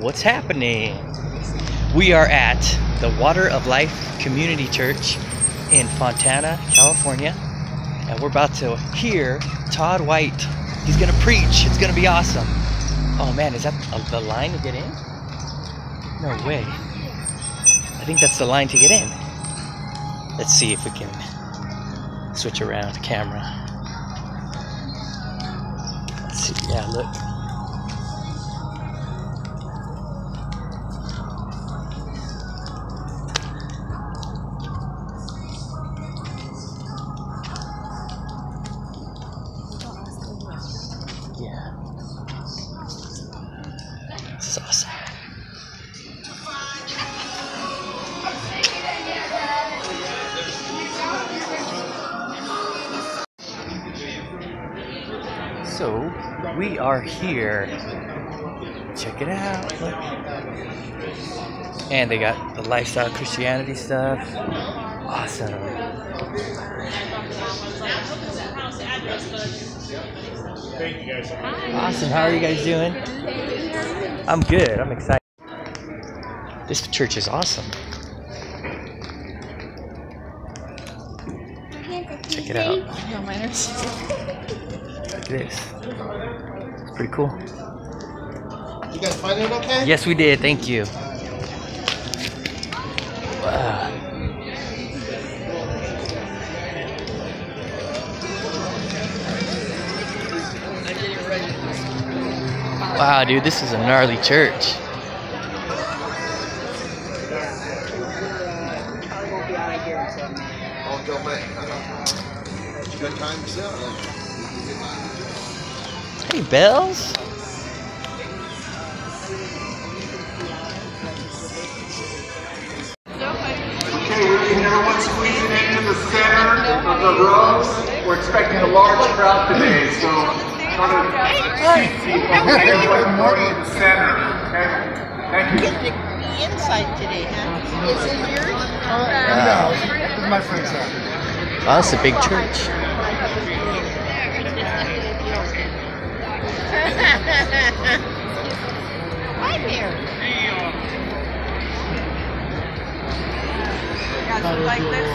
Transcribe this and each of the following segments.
What's happening? We are at the Water of Life Community Church in Fontana, California, and we're about to hear Todd White. He's gonna preach. It's gonna be awesome. Oh man, is that the line to get in? No way. I think that's the line to get in. Let's see if we can switch around the camera. Let's see. Yeah, look. Yeah. This is awesome. So we are here. Check it out. Look. And they got the lifestyle Christianity stuff. Awesome. Thank you guys. Awesome. How are you guys doing? I'm good. I'm excited. This church is awesome. Check it out. Look at this. It's pretty cool. You guys find it okay? Yes, we did. Thank you. Wow. Wow, dude, this is a gnarly church. Hey, Bells. Okay, we need everyone squeezing into the center of the rows. We're expecting a large crowd today, so try to everybody more in the center. Okay? Thank you. Get to be inside today, huh? Is it yours? Wow. This is my friend's house. Wow, that's a big church. Hi there. Like this?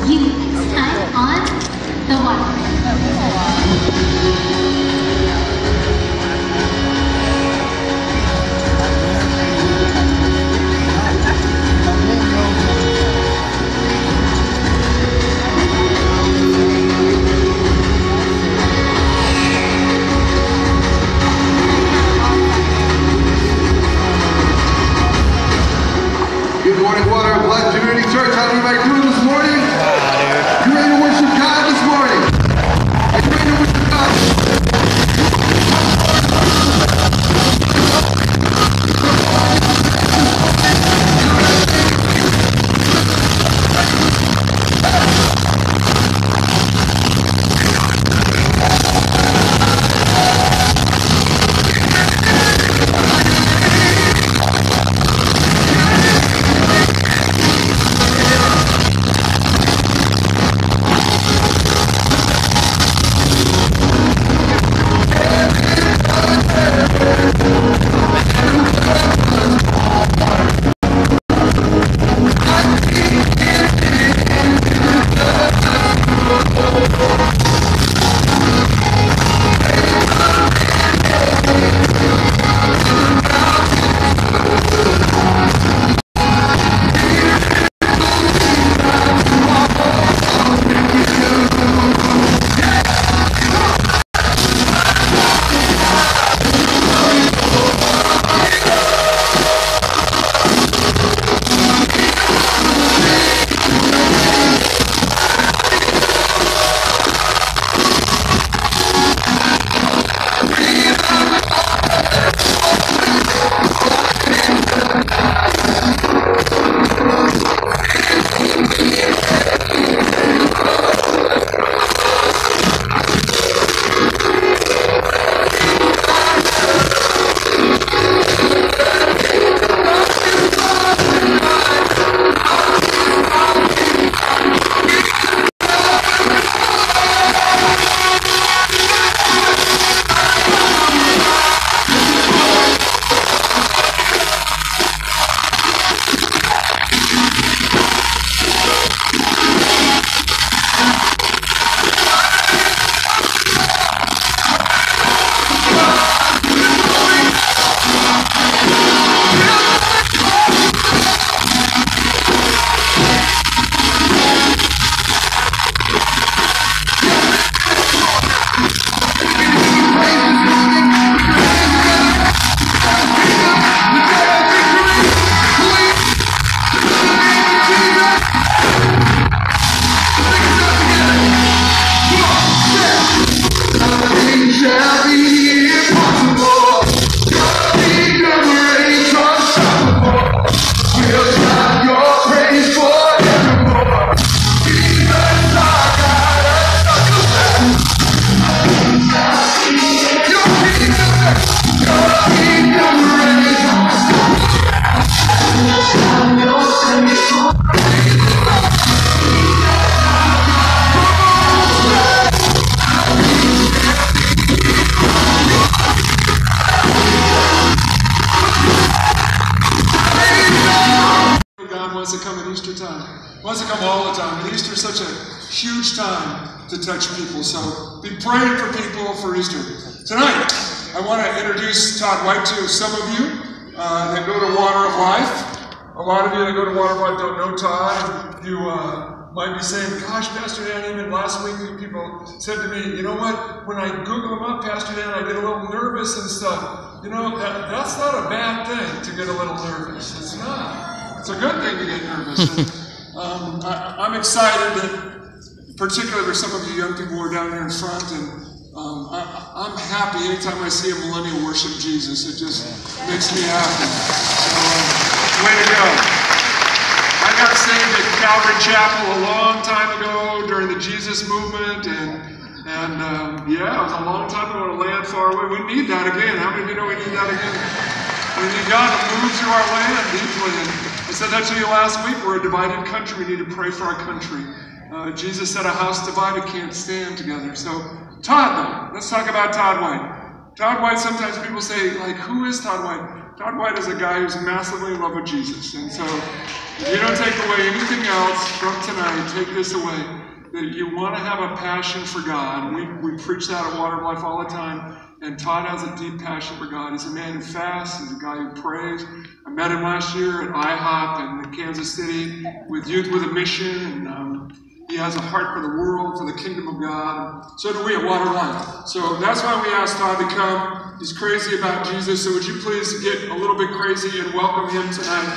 You next time on The Water. Good morning, Water of Life Community Church. How do we make wants to come at Easter time. He wants to come all the time. But Easter is such a huge time to touch people. So be praying for people for Easter. Tonight, I want to introduce Todd White to some of you that go to Water of Life. A lot of you that go to Water of Life don't know Todd. You might be saying, gosh, Pastor Dan, even last week people said to me, you know what, when I Google him up, Pastor Dan, I get a little nervous and stuff. You know, that's not a bad thing to get a little nervous. It's not. It's a good thing to get nervous. And, I'm excited that, particularly for some of you young people who are down here in front, and I'm happy anytime I see a millennial worship Jesus. It just makes me happy. So, way to go. I got saved at Calvary Chapel a long time ago during the Jesus movement, and yeah, it was a long time ago in a land far away. We need that again. How many of you know we need that again? We need God to move through our land deeply. And I said that to you last week. We're a divided country. We need to pray for our country. Jesus said a house divided can't stand together. So Todd, though, let's talk about Todd White. Todd White, sometimes people say, like, who is Todd White? Todd White is a guy who's massively in love with Jesus. And so if you don't take away anything else from tonight, take this away, that you want to have a passion for God. We preach that at Water of Life all the time. And Todd has a deep passion for God. He's a man who fasts. He's a guy who prays. I met him last year at IHOP in Kansas City with Youth with a Mission. And he has a heart for the world, for the kingdom of God. So do we at Water of Life. So that's why we asked Todd to come. He's crazy about Jesus. So would you please get a little bit crazy and welcome him tonight?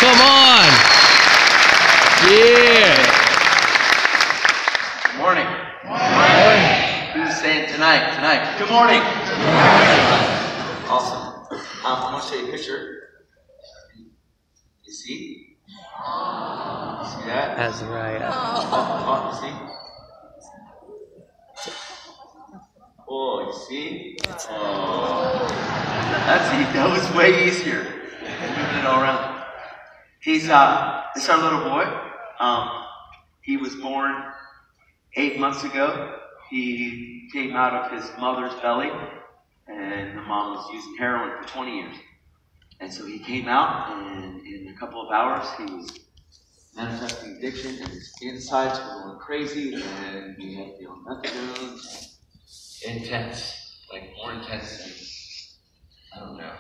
Come on! Yeah! Good morning. Who's saying tonight? Tonight. Good morning. Awesome. I'm going to show you a picture. You see? You see that? That's right. Oh, you see? Oh, you see? Oh. That was way easier than moving it all around. This is our little boy. He was born 8 months ago. He came out of his mother's belly, and the mom was using heroin for 20 years. And so he came out, and in a couple of hours, he was manifesting addiction, and his insides were going crazy, and he had to be on methadone. Intense, like more intense than, I don't know,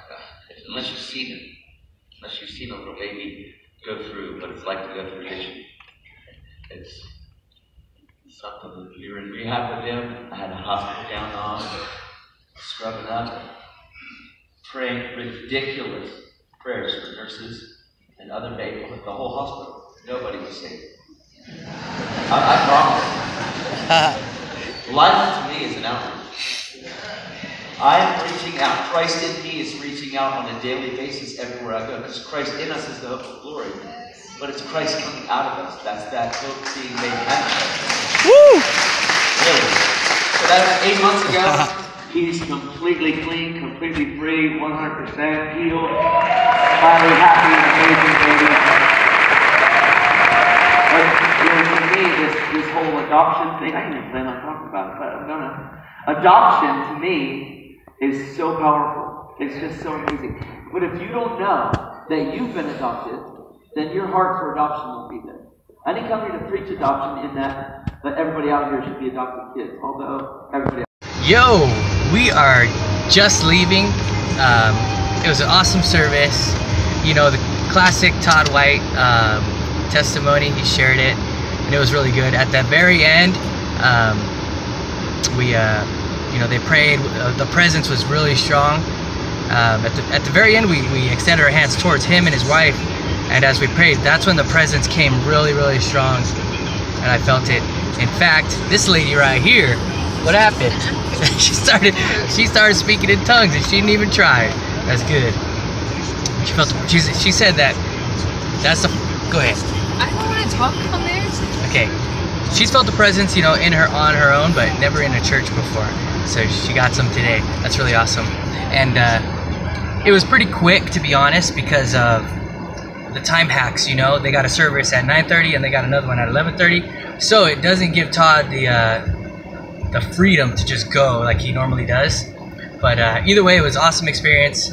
unless you've seen him. Unless you've seen a little baby go through what it's like to go through addiction. It's something that we were in rehab with him. I had a hospital gown on, scrubbing up, praying ridiculous prayers for nurses and other people at the whole hospital. Nobody was saved. I promise. Life to me is an outreach. I am reaching out. Christ in me is reaching out on a daily basis everywhere I go. Because Christ in us is the hope of glory. But it's Christ coming out of us. That's that hope being made manifest. Woo! Really. So that was 8 months ago. He's completely clean, completely free, 100% healed, highly happy, amazing baby. But for me, this whole adoption thing, I didn't even plan on talking about it, but I'm gonna. Adoption to me is so powerful. It's just so amazing. But if you don't know that you've been adopted, then your heart for adoption won't be there. I didn't come here to preach adoption in that everybody out here should be adopted kids, although everybody. Yo, we are just leaving. It was an awesome service. You know, the classic Todd White testimony, he shared it, and it was really good. At the very end, you know, they prayed. The presence was really strong. At the very end, we extended our hands towards him and his wife, and as we prayed, that's when the presence came really, really strong, and I felt it. In fact, this lady right here, what happened? she started speaking in tongues, and she didn't even try. That's good. She said that. Go ahead. I don't want to talk on this. Okay. She's felt the presence, you know, on her own, but never in a church before. So she got some today. That's really awesome. And it was pretty quick, to be honest, because of the time hacks. You know, they got a service at 9:30 and they got another one at 11:30. So it doesn't give Todd the the freedom to just go like he normally does. But either way, it was an awesome experience,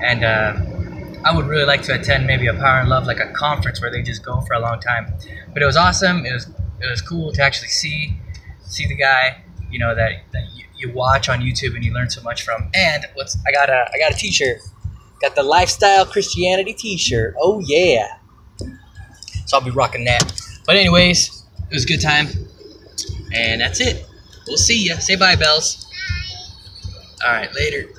and I would really like to attend maybe a Power and Love, like a conference where they just go for a long time. But it was awesome. It was cool to actually see the guy, you know, that you watch on YouTube and you learn so much from. And I got a T-shirt, got the Lifestyle Christianity T-shirt. Oh yeah! So I'll be rocking that. But anyways, it was a good time, and that's it. We'll see ya. Say bye, Bells. All right, later.